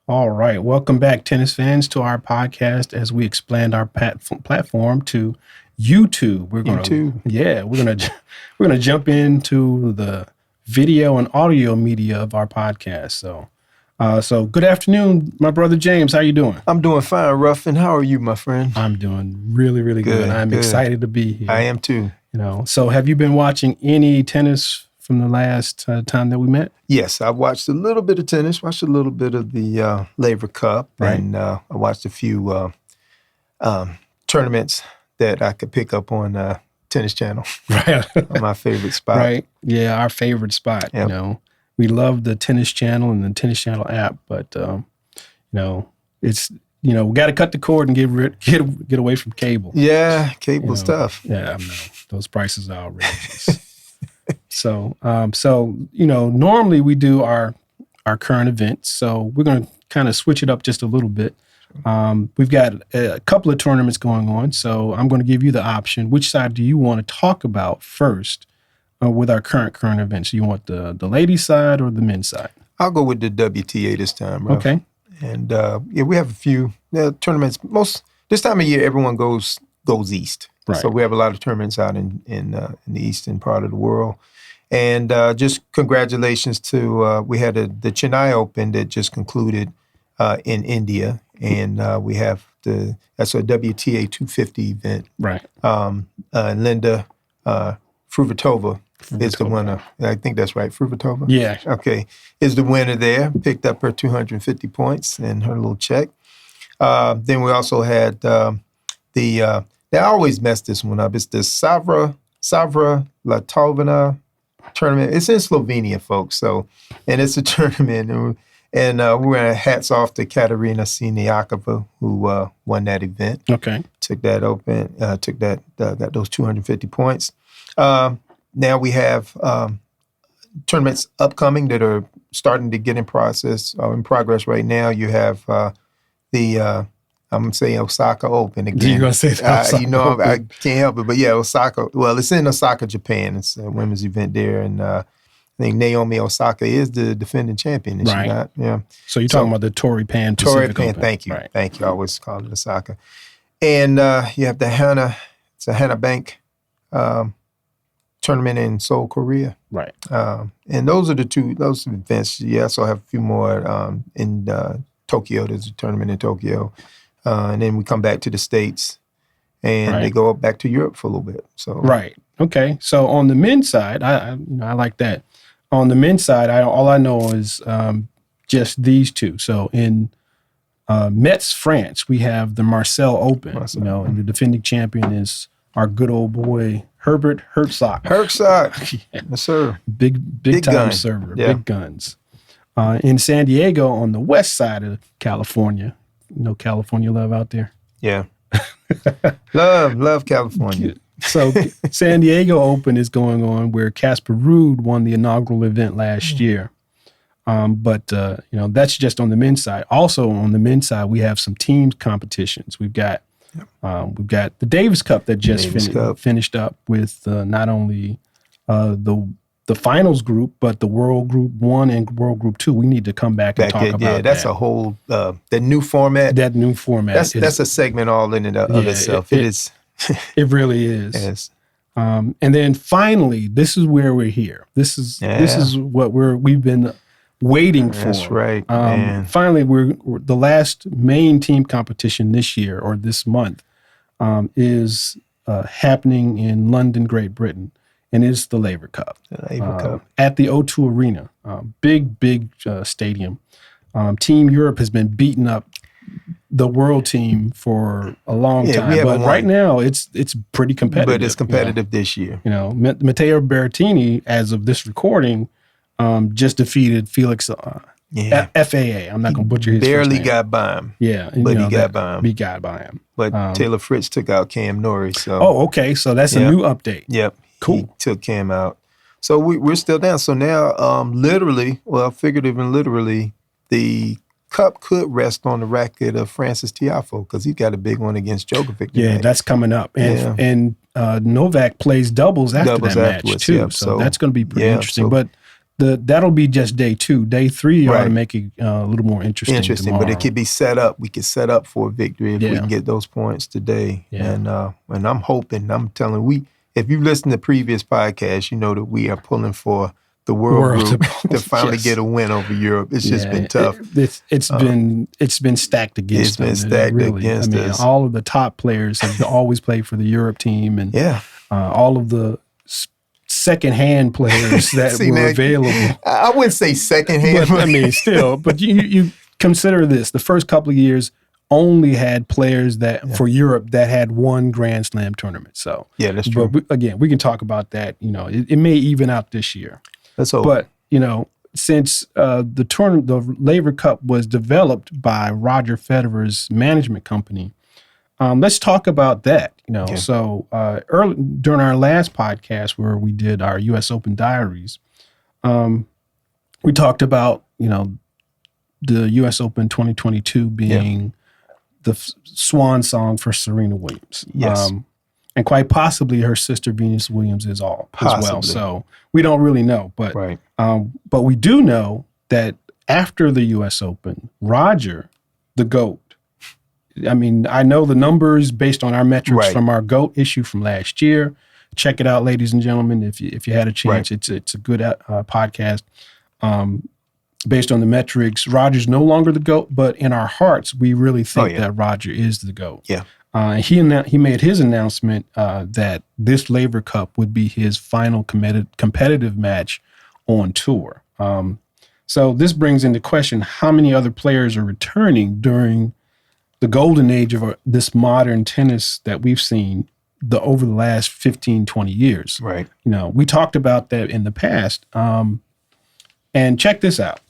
All right. Welcome back, tennis fans, to our podcast as we expand our platform to YouTube. We're gonna jump into the video and audio media of our podcast. So good afternoon, my brother James. How you doing? I'm doing fine, Ruffin. How are you, my friend? I'm doing really, really good. I'm excited to be here. I am too. So have you been watching any tennis from the last time that we met? Yes, I watched a little bit of tennis, watched a little bit of the Laver Cup, right. And I watched a few tournaments that I could pick up on Tennis Channel. Right. My favorite spot. Right. Yeah, our favorite spot. Yep. We love the Tennis Channel and the Tennis Channel app, but it's we got to cut the cord and get away from cable. Yeah, cable stuff. Yeah, I know. Those prices are outrageous. So normally we do our current events. So we're going to kind of switch it up just a little bit. We've got a couple of tournaments going on. So I'm going to give you the option. Which side do you want to talk about first with our current events? You want the ladies' side or the men's side? I'll go with the WTA this time, Ruff. Okay. And we have a few tournaments. This time of year, everyone goes east. Right. So we have a lot of tournaments out in the eastern part of the world. And just congratulations to, we had the Chennai Open that just concluded in India. And we have that's a WTA 250 event. Right. Linda Fruhvirtova is the winner. I think that's right, Fruhvirtova? Yeah. Okay. Is the winner there. Picked up her 250 points and her little check. Then we also had I always mess this one up. It's the Savra Latovina tournament. It's in Slovenia, folks. So, and it's a tournament. And we're hats off to Katerina Siniakova, who won that event. Okay. Took that open, got those 250 points. Now we have tournaments upcoming that are starting to get in progress right now. You have I'm going to say Osaka Open again. You're going to say that? I can't help it. But yeah, Osaka. Well, it's in Osaka, Japan. It's a women's event there. And I think Naomi Osaka is the defending champion. Is right. she not? Yeah. So you're talking about the Torrey Pan Pacific Open. Thank you. Right. Thank you. I always call it Osaka. And you have the Hana Bank tournament in Seoul, Korea. Right. And those events. You also have a few more in Tokyo. There's a tournament in Tokyo. And then we come back to the States, and they go back to Europe for a little bit. So right, okay. So on the men's side, I like that. On the men's side, all I know is just these two. So in Metz, France, we have the Marseille Open. And the defending champion is our good old boy Herbert Herzog. Yeah. Yes, sir. Big time gun. server. Yeah. Big guns. In San Diego, on the west side of California. California love out there. Yeah. love California. So San Diego Open is going on where Casper Ruud won the inaugural event last year. But that's just on the men's side. Also on the men's side, we have some team competitions. We've got the Davis Cup that just finished up with not only the finals group, but the World Group 1 and World Group 2. We need to come back and talk about that. Yeah, that's a whole, that new format. That new format. That's a segment all in and of itself. It is. It really is. Yes. And then finally, this is where we're here. This is what we've been waiting for. That's right, man. Finally, we're the last main team competition this year or this month is happening in London, Great Britain. And it's the Laver Cup. At the O2 Arena. Big stadium. Team Europe has been beating up the world team for a long time. But right now, it's pretty competitive. But it's competitive this year. Matteo Berrettini, as of this recording, just defeated Felix FAA. I'm not going to butcher his barely first name. got by him. Yeah. But he got by him. He got by him. But Taylor Fritz took out Cam Norrie. So. Oh, okay. So that's a new update. Yep. Cool. He took Cam out. So we're still down. So now, figuratively and literally, the cup could rest on the racket of Francis Tiafoe because he's got a big one against Djokovic tonight. Yeah, that's coming up. And Novak plays doubles after that match, too. So that's going to be pretty interesting. So, but that'll be just day 2. Day 3 ought to Right. make it a little more interesting. Interesting, tomorrow. but it could be set up. We could set up for a victory if we Yeah. can get those points today. Yeah. And I'm hoping. I'm telling if you listen to previous podcasts, you know that we are pulling for the world group to finally Yes. get a win over Europe. It's just been tough. It's been stacked against them. It's been stacked really. against us. All of the top players have always played for the Europe team, and Yeah. all of the secondhand players that See, were now, available. I wouldn't say secondhand. But, I mean, still, but you consider this: the first couple of years only had players that for Europe that had won Grand Slam tournament. So yeah, that's true. But again, we can talk about that. It may even out this year. Let's hope. But since the Laver Cup was developed by Roger Federer's management company, let's talk about that. So early during our last podcast where we did our U.S. Open diaries, we talked about the U.S. Open 2022 being the swan song for Serena Williams. Yes. And quite possibly her sister Venus Williams as well. Possibly. So we don't really know, but Right. but we do know that after the U.S. Open, Roger, the GOAT. I mean, I know the numbers based on our metrics Right. from our GOAT issue from last year. Check it out, ladies and gentlemen. If you had a chance, Right. it's a good podcast. Based on the metrics, Roger's no longer the GOAT, but in our hearts, we really think that Roger is the GOAT. Yeah. He made his announcement that this Laver Cup would be his final competitive match on tour. So this brings into question how many other players are returning during the golden age of this modern tennis that we've seen over the last 15, 20 years. Right. We talked about that in the past. And check this out.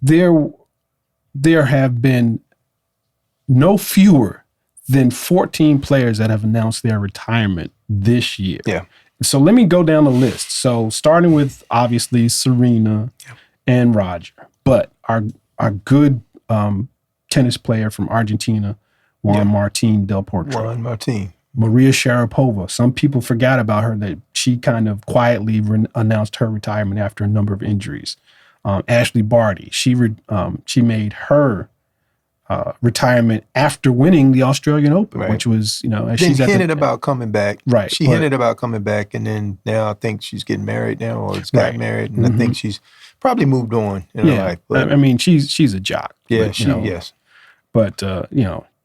There have been no fewer than 14 players that have announced their retirement this year. Yeah. So let me go down the list. So starting with obviously Serena and Roger, but our good tennis player from Argentina, Juan Martín del Potro. Juan Martín. Maria Sharapova. Some people forgot about her, that she kind of quietly announced her retirement after a number of injuries. Ashley Barty, she made her retirement after winning the Australian Open, which was, she's hinted about coming back. Right. She hinted about coming back, and then now I think she's getting married now, or has got married, and I think she's probably moved on in her life. But, I mean, she's a jock. Yeah, but, yes. But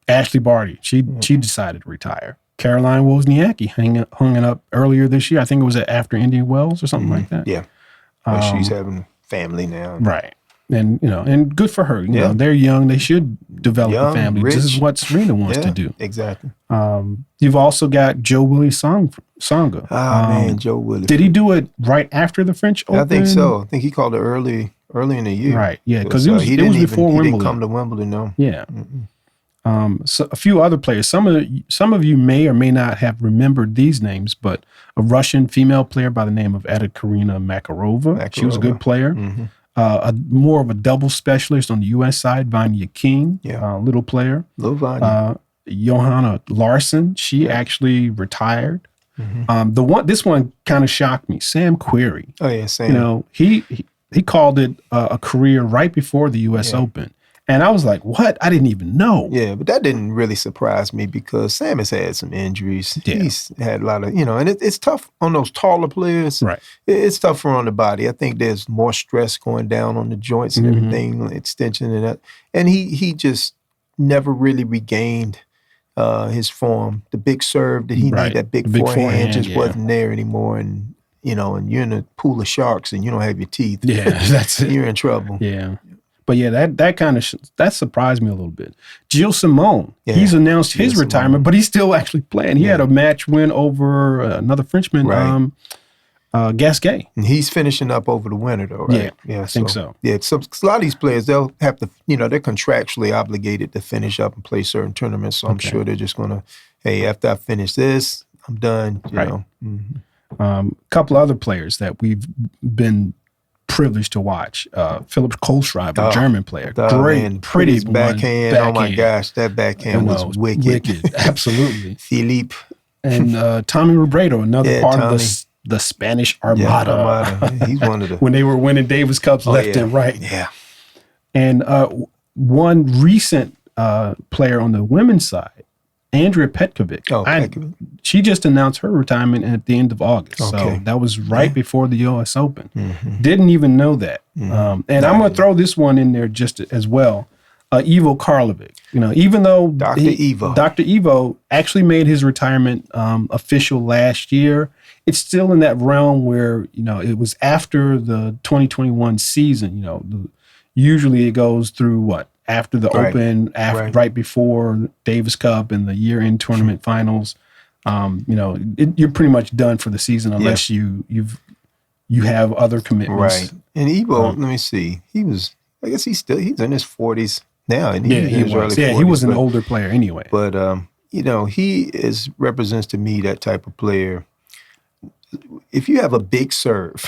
Ashley Barty, she decided to retire. Caroline Wozniacki hung it up earlier this year. I think it was after Indian Wells or something like that. Yeah. But she's having family now. Right. And and good for her. You know, they're young. They should develop a family. Rich. This is what Serena wants to do. Exactly. You've also got Joe Willie Songa. Man, Joe Willie. Did he do it right after the French Open? I think so. I think he called it early in the year. Right. Yeah, because it was before Wimbledon. He didn't come to Wimbledon, no. Yeah. So a few other players. Some of you may or may not have remembered these names, but a Russian female player by the name of Ekaterina Makarova. She was a good player. More of a double specialist on the U.S. side, Vanya King, little player. Little Vanya. Johanna Larson, she actually retired. This one kind of shocked me. Sam Querrey. Oh yeah, Sam. He called it a career right before the U.S. Open. And I was like, what? I didn't even know. Yeah, but that didn't really surprise me because Sam has had some injuries. Yeah. He's had a lot of, and it's tough on those taller players. Right. It's tougher on the body. I think there's more stress going down on the joints and everything, extension and that. And he just never really regained his form. The big serve that he needed, that big forehand just wasn't there anymore. And, and you're in a pool of sharks and you don't have your teeth. Yeah, that's it. You're in trouble. Yeah. But yeah, that kind of that surprised me a little bit. Gilles Simon, he's announced his retirement, but he's still actually playing. He had a match win over another Frenchman, Gasquet. And he's finishing up over the winter, though, right? Yeah, I think so. Yeah, so a lot of these players, they'll have to, they're contractually obligated to finish up and play certain tournaments. So I'm sure they're just going to, hey, after I finish this, I'm done. You know. A couple other players that we've been privileged to watch. Philip Kohlschreiber, German player. Great, pretty backhand. Oh my gosh, that backhand was wicked. Absolutely. Philippe. And Tommy Robredo, another part of the Spanish Yeah, Armada. Armada. Yeah, he's one of the. When they were winning Davis Cups left and right. Yeah. And one recent player on the women's side, Andrea Petkovic. Oh, Petkovic. She just announced her retirement at the end of August. Okay. So that was right before the U.S. Open. Mm-hmm. Didn't even know that. And I'm going to throw this one in there just as well. Ivo Karlovic. Even though Dr. Evo actually made his retirement official last year, it's still in that realm where, it was after the 2021 season. Usually it goes through what? After the Open, right before Davis Cup and the year-end tournament finals. You're pretty much done for the season unless you have other commitments. Right. And Evo, let me see. He's in his 40s now. And he was. He was an older player anyway. But, he represents to me that type of player. If you have a big serve,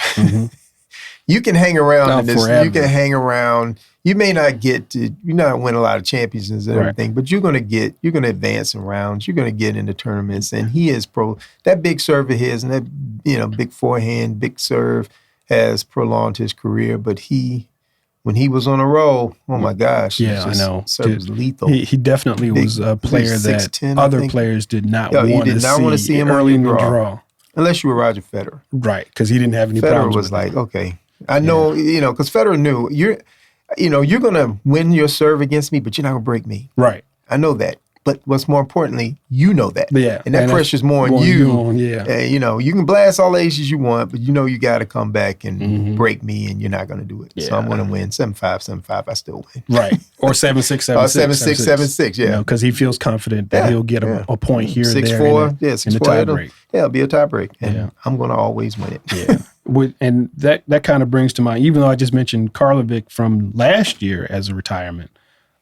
you can hang around in this. Forever. You can hang around. You may not win a lot of championships and everything, but you're going to advance in rounds. You're going to get into tournaments. And he is that big serve of his and that, big forehand, big serve has prolonged his career. But when he was on a roll, oh my gosh. I know. Serve was lethal. He definitely was a player 6'10", that other players did not want to see him early in the draw. Unless you were Roger Federer. Right, because he didn't have any Federer problems was with like, okay. I know, because Federer knew you're going to win your serve against me, but you're not going to break me. Right. I know that. But what's more importantly, you know that. Yeah. And that pressure's more on you. Yeah. You can blast all the aces you want, but you got to come back and break me, and you're not going to do it. Yeah. So I'm going to win 7-5, 7-5. I still win. Right. Or 7-6, 7-6. 7-6, 7-6, yeah. Because he feels confident that he'll get a point here or there 6-4, in the 6-4, tie break. Yeah, it'll be a tie break. And I'm going to always win it. Yeah. And that kind of brings to mind, even though I just mentioned Karlovic from last year as a retirement,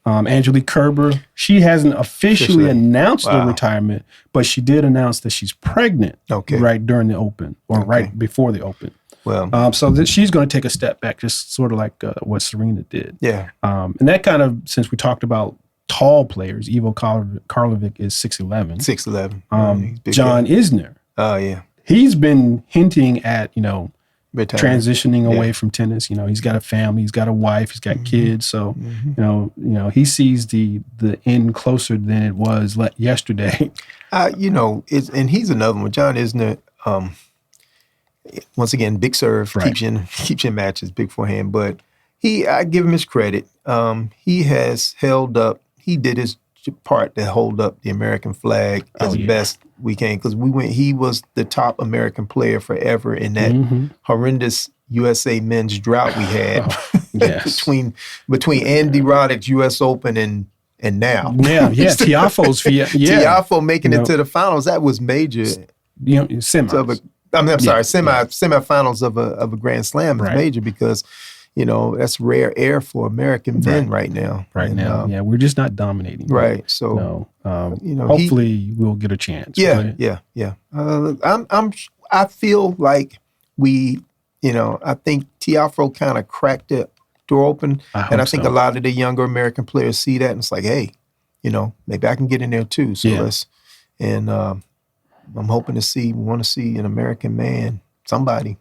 Angelique Kerber, she hasn't officially announced the retirement, but she did announce that she's pregnant right during the Open or right before the Open. Well, so she's going to take a step back, just sort of like what Serena did. Yeah. And that kind of, since we talked about tall players, Ivo Karlovic is 6'11". 6'11". John Isner. Oh, yeah. He's been hinting at, transitioning away Yeah. from tennis. He's got a family, he's got a wife, he's got kids. So, he sees the end closer than it was yesterday. And he's another one. John Isner, once again, big serve, keeps you in matches, big forehand. But I give him his credit. He has held up. He did his part to hold up the American flag as best we can, because he was the top American player forever in that horrendous USA men's drought we had between Andy Roddick's U.S. Open and now. Yeah, Tiafoe's Tiafoe making it to the finals, that was major. Semis. Semifinals of a Grand Slam is major because that's rare air for American men right now. We're just not dominating. Right. So, hopefully we'll get a chance. Yeah. I feel like I think Tiafoe kind of cracked the door open. I think a lot of the younger American players see that and it's like, hey, maybe I can get in there too. So I'm hoping to want to see an American man, somebody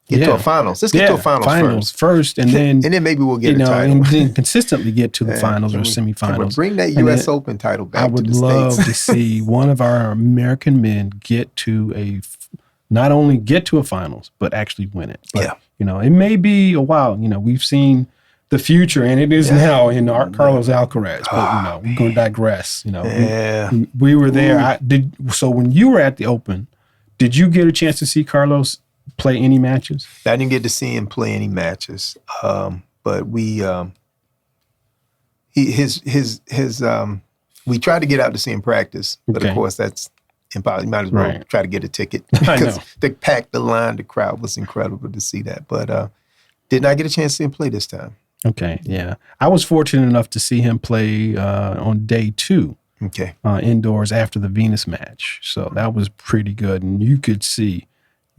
get to a finals. Let's get to a finals first, and then maybe we'll get a title, and then consistently get to the finals or semifinals. Bring that U.S. Open title back. I would to the love States. to see one of our American men not only get to a finals, but actually win it. But, it may be a while. We've seen the future, and it is now in Carlos Alcaraz. But we're going to digress. We were there. So when you were at the Open, did you get a chance to see Carlos play any matches? I didn't get to see him play any matches, but we tried to get out to see him practice, but of course that's impossible. You might as well try to get a ticket because they packed the line. The crowd was incredible to see that, but did not get a chance to see him play this time. Okay, yeah, I was fortunate enough to see him play on day 2. Okay, indoors after the Venus match, so that was pretty good, and you could see.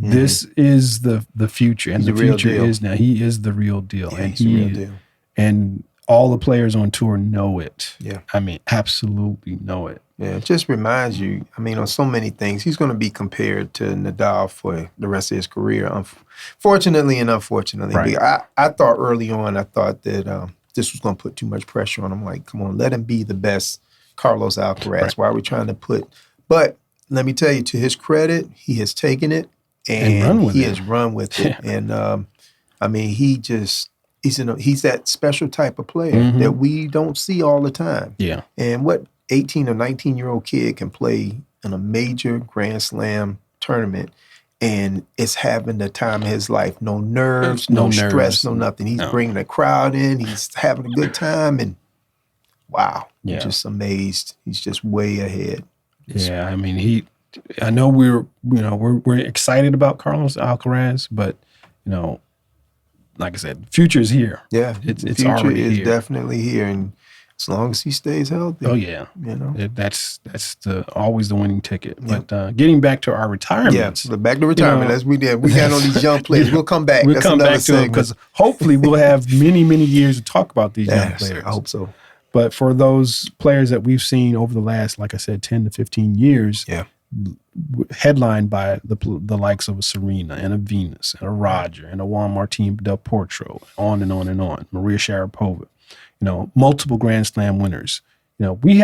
This is the future, and the future is now. He is the real deal, and he's the real deal. And all the players on tour know it. Yeah. I mean, absolutely know it. Yeah, it just reminds you, I mean, on so many things, he's going to be compared to Nadal for the rest of his career, fortunately and unfortunately. Right. I thought early on, that this was going to put too much pressure on him. Like, come on, let him be the best Carlos Alcaraz. Right. Why are we trying to put – but let me tell you, to his credit, he has taken it and he has run with it. And, I mean, he's that special type of player that we don't see all the time. Yeah. And what 18 or 19-year-old kid can play in a major Grand Slam tournament and it's having the time of his life. No nerves, no stress, no nothing. He's bringing the crowd in. He's having a good time. And wow, I'm just amazed. He's just way ahead. Yeah, I mean, I know we're excited about Carlos Alcaraz, but, you know, like I said, the future is here. Yeah, it's future already is here. definitely here. And as long as he stays healthy. Oh yeah, you know, that's always the winning ticket. Yep. But getting back to our retirements, back to retirement. As we got on these young players. We'll come back. We'll come back to it because hopefully we'll have many years to talk about these young players. I hope so. But for those players that we've seen over the last, like I said, 10 to 15 years, headlined by the likes of a Serena and a Venus and a Roger and a Juan Martín del Potro, on and on and on, Maria Sharapova. You know, multiple Grand Slam winners. You know, we've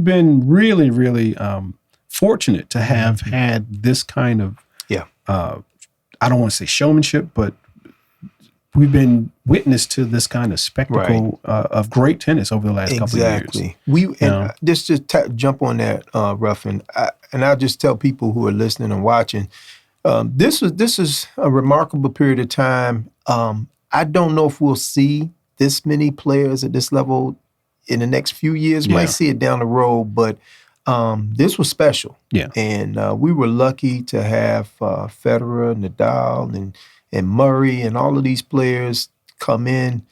been really fortunate to have had this kind of, I don't want to say showmanship, but we've been witness to this kind of spectacle of great tennis over the last couple of years. Just jump on that, Ruffin, and I'll just tell people who are listening and watching, this is a remarkable period of time. I don't know if we'll see this many players at this level in the next few years. Might see it down the road, but this was special. Yeah. And we were lucky to have Federer, Nadal, and Murray, and all of these players come in.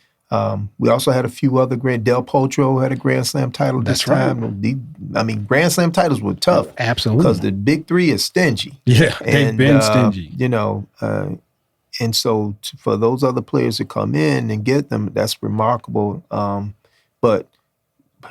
We also had a few other Del Potro had a Grand Slam title this time. Right. Grand Slam titles were tough. Absolutely. Because the big three is stingy. Yeah, they've been stingy. You know, and so for those other players to come in and get them, that's remarkable. But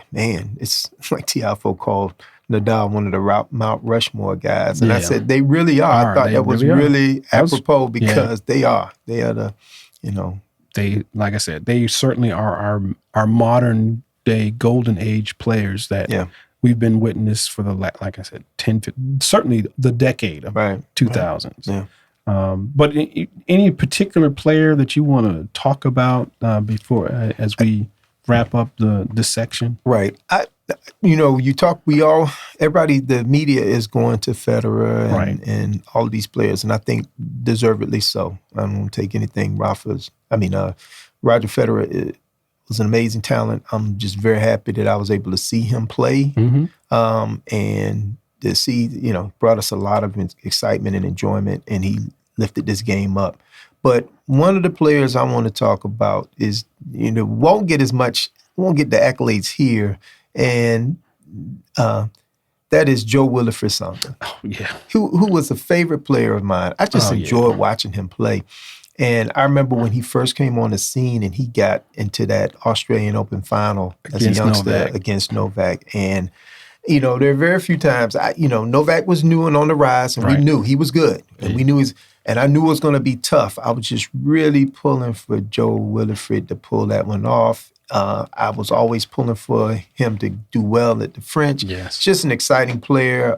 man, it's like Tiafoe called Nadal one of the Mount Rushmore guys. And I said, they really are. I thought that was really apropos because they are. They are the, you know. They, like I said, they certainly are our modern day golden age players that we've been witness for the, like I said, 10, 15, certainly the decade of 2000s. Yeah. But any particular player that you want to talk about before, as we wrap up this section? Right. Everybody, the media is going to Federer and all of these players, and I think deservedly so. I don't take anything Roger Federer was an amazing talent. I'm just very happy that I was able to see him play, and to see, brought us a lot of excitement and enjoyment, and he lifted this game up. But one of the players I want to talk about is, won't get the accolades here, and that is Joe Wilfried Tsonga. Oh, yeah. Who was a favorite player of mine. I just enjoyed watching him play. And I remember when he first came on the scene and he got into that Australian Open final as a youngster against Novak. And, there are very few times, Novak was new and on the rise, and we knew he was good. And we knew and I knew it was going to be tough. I was just really pulling for Joe Wilfried to pull that one off. I was always pulling for him to do well at the French. Yes. Just an exciting player.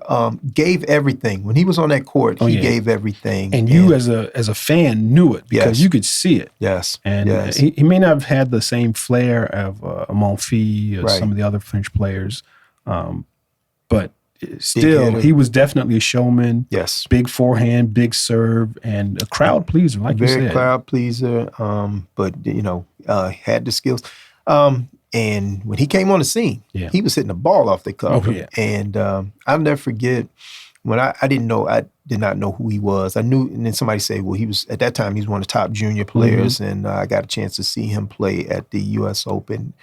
Gave everything. When he was on that court, he gave everything. And you as a fan knew it because you could see it. Yes. And he may not have had the same flair of Monfils or some of the other French players, but still, he was definitely a showman. Yes. Big forehand, big serve, and a crowd pleaser, like you said. Very crowd pleaser, but, had the skills. And when he came on the scene, he was hitting the ball off the cup. Oh, yeah. And I'll never forget when I did not know who he was. I knew, and then somebody said, well, at that time, he was one of the top junior players, and I got a chance to see him play at the U.S. Open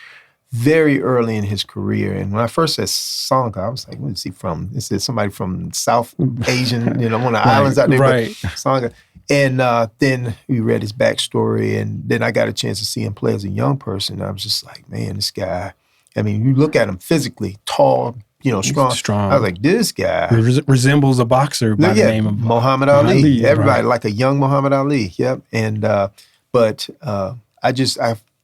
very early in his career. And when I first said Tsonga, I was like, where is he from? This is somebody from South Asian, one of the islands out there. Right. Tsonga. And then we read his backstory, and then I got a chance to see him play as a young person. I was just like, man, this guy. I mean, you look at him physically, tall, strong. Strong. I was like, this guy resembles a boxer by the name of Muhammad Ali. Everybody, right. like a young Muhammad Ali. Yep. And but I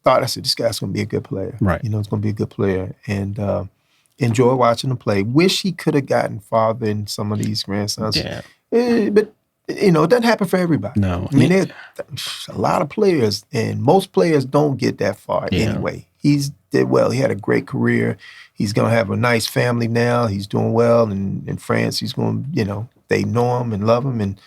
thought, I said, this guy's going to be a good player. Right. He's going to be a good player, and enjoy watching him play. Wish he could have gotten farther in some of these grandsons. Yeah. But it doesn't happen for everybody. No. I mean, there's a lot of players, and most players don't get that far anyway. He's did well. He had a great career. He's going to have a nice family now. He's doing well in France. He's going, they know him and love him. And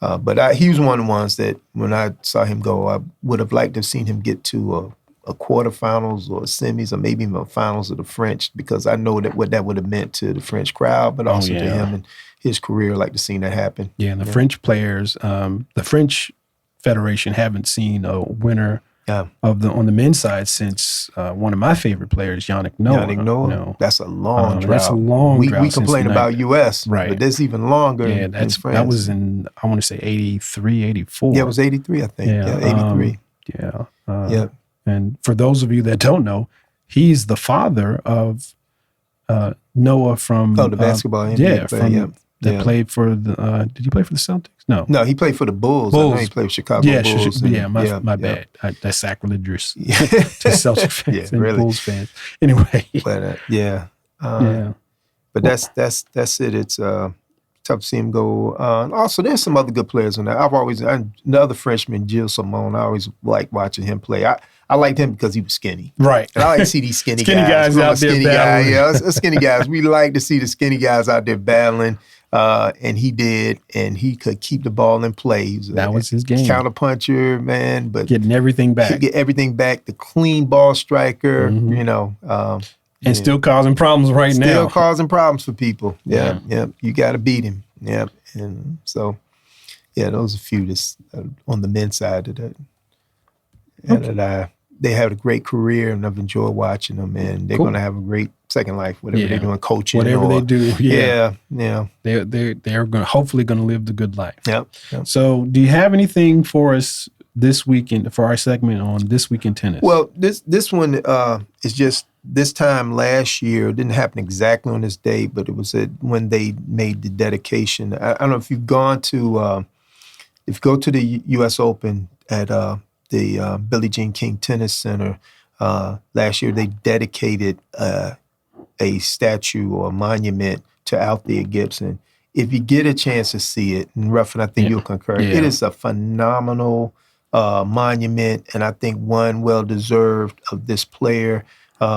but he was one of the ones that when I saw him go, I would have liked to have seen him get to a quarterfinals or semis or maybe even a finals of the French, because I know that what that would have meant to the French crowd, but also to him and his career. I'd like to see that happen. Yeah, and the French players, the French Federation haven't seen a winner on the men's side since one of my favorite players, Yannick Noah. Yannick Noah. That's a long drought. That's a long drought. We complain about U.S., right? But that's even longer. Yeah, in France. That was in, I want to say 83, 84. Yeah, it was 83, I think. Yeah, 83. Yeah. And for those of you that don't know, he's the father of Noah from the basketball NBA player. Played for the. Did he play for the Celtics? No, he played for the Bulls. I know he played for Chicago Bulls. My bad. That's sacrilegious to Celtics fans and really. Bulls fans. Anyway, but but that's it. It's tough to see him go. Also, there's some other good players on that. The other freshman, Gilles Simon. I always liked watching him play. I liked him because he was skinny. Right. And I like to see these skinny guys out there battling. Skinny guys. We like to see the skinny guys out there battling. And he did, and he could keep the ball in play. That was his game. Counterpuncher, man, but getting everything back. Get everything back. The clean ball striker, and still causing problems now. Still causing problems for people. Yeah. You got to beat him. Yeah, and so those are a few that's on the men's side of that. And they have a great career, and I've enjoyed watching them. And they're going to have a great second life, whatever they're doing, coaching, whatever they do. Yeah. They're hopefully going to live the good life. Yep. So, do you have anything for us this weekend for our segment on This Week in Tennis? Well, this one is just this time last year. It didn't happen exactly on this day, but it was when they made the dedication. I don't know if you've gone to if you go to the U.S. Open at the Billie Jean King Tennis Center last year. They dedicated a statue or a monument to Althea Gibson. If you get a chance to see it, and Ruffin, I think you'll concur, it is a phenomenal monument, and I think one well-deserved of this player.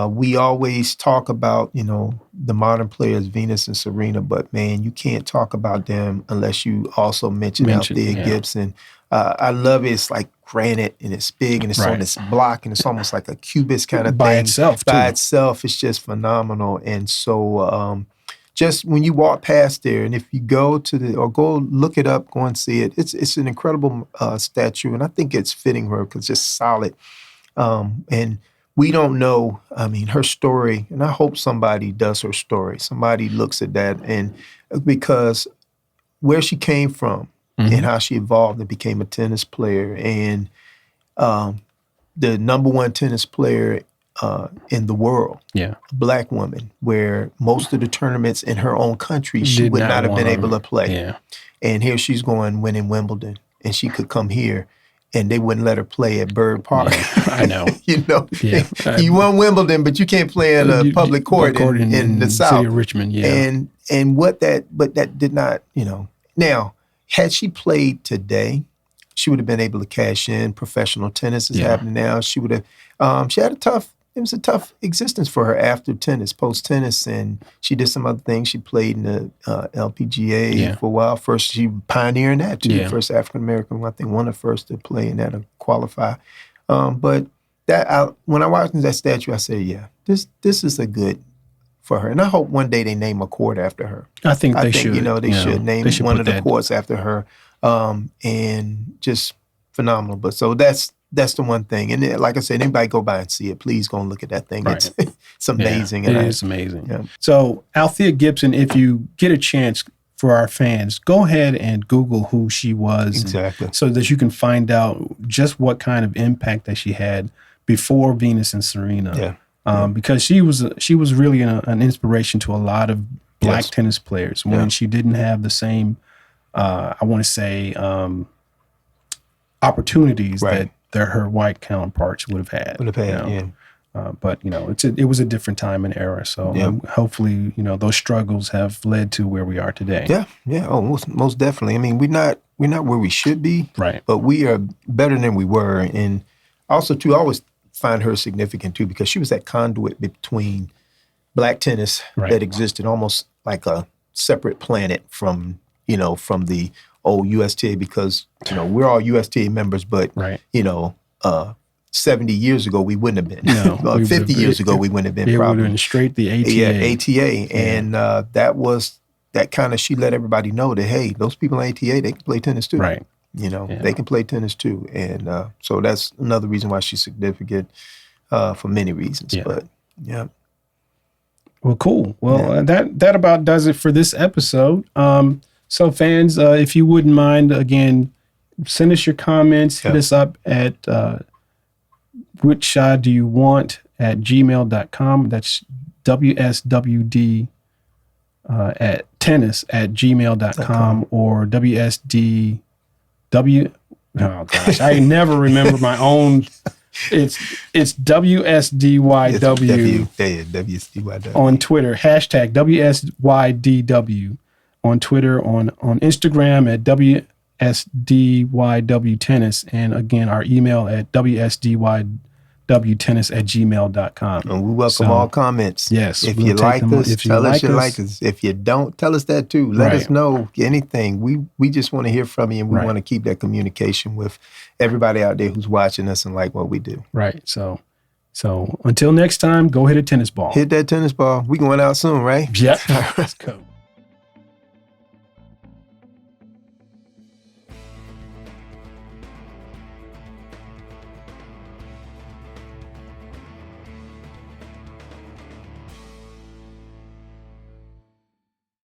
We always talk about, the modern players, Venus and Serena, but, man, you can't talk about them unless you also mention Althea Gibson. I love it. It's like granite, and it's big, and it's on this block, and it's almost like a cubist kind of by thing. itself, By itself, it's just phenomenal. And so just when you walk past there, and if you go go look it up, go and see it, it's an incredible statue, and I think it's fitting her because it's just solid. And we don't know, her story, and I hope somebody does her story. Somebody looks at that, and because where she came from, and how she evolved and became a tennis player, and the number one tennis player in the world, a black woman, where most of the tournaments in her own country she would not have been able to play. Yeah. And here she's going winning Wimbledon, and she could come here, and they wouldn't let her play at Byrd Park. Yeah, I know. You won Wimbledon, but you can't play in a public court in the South. City of Richmond, but that did not, Now, had she played today, she would have been able to cash in. Professional tennis is happening now. She would have. It was a tough existence for her after tennis, post tennis, and she did some other things. She played in the LPGA for a while. First, she pioneering that too. The first African American, I think, one of the first to play in that or qualify. But when I watched that statue, I said, this is a good for her, and I hope one day they name a court after her. I think they should. They should name one of the courts after her, and just phenomenal. But so that's the one thing. And like I said, anybody go by and see it, please go and look at that thing. Right. It's amazing. It is amazing. Yeah. So Althea Gibson, if you get a chance, for our fans, go ahead and Google who she was, Exactly. so that you can find out just what kind of impact that she had before Venus and Serena. Because she was really an inspiration to a lot of black tennis players when she didn't have the same, I want to say, opportunities that her white counterparts would have had. But it was a different time and era. So hopefully, those struggles have led to where we are today. Yeah. Oh, most definitely. I mean, we're not where we should be, right? But we are better than we were. And also, too, I always find her significant too, because she was that conduit between black tennis that existed almost like a separate planet from the old USTA, because we're all USTA members, but 70 years ago we wouldn't have been. No, 50 years ago we wouldn't have been. It probably would have been straight the ATA. Yeah, ATA, and that was that kind of. She let everybody know that, hey, those people in ATA, they can play tennis too. Right. They can play tennis too, and so that's another reason why she's significant for many reasons. But well, cool. Well, that about does it for this episode. So fans, if you wouldn't mind, again, send us your comments. Hit us up at which shot do you want at gmail.com. That's WSWD at tennis at gmail.com or WSDW. Oh gosh, I never remember my own. It's WSDYW WSDYW on Twitter. Hashtag WSYDW on Twitter, on Instagram at WSDYW tennis, and again our email at WSDYWtennis@gmail.com. And we welcome all comments. Yes, if you like us, tell us you like us. If you don't, tell us that too. Let us know anything. We just want to hear from you, and we want to keep that communication with everybody out there who's watching us and like what we do. Right. So until next time, go hit a tennis ball. Hit that tennis ball. We going out soon, right? Yep. Let's go.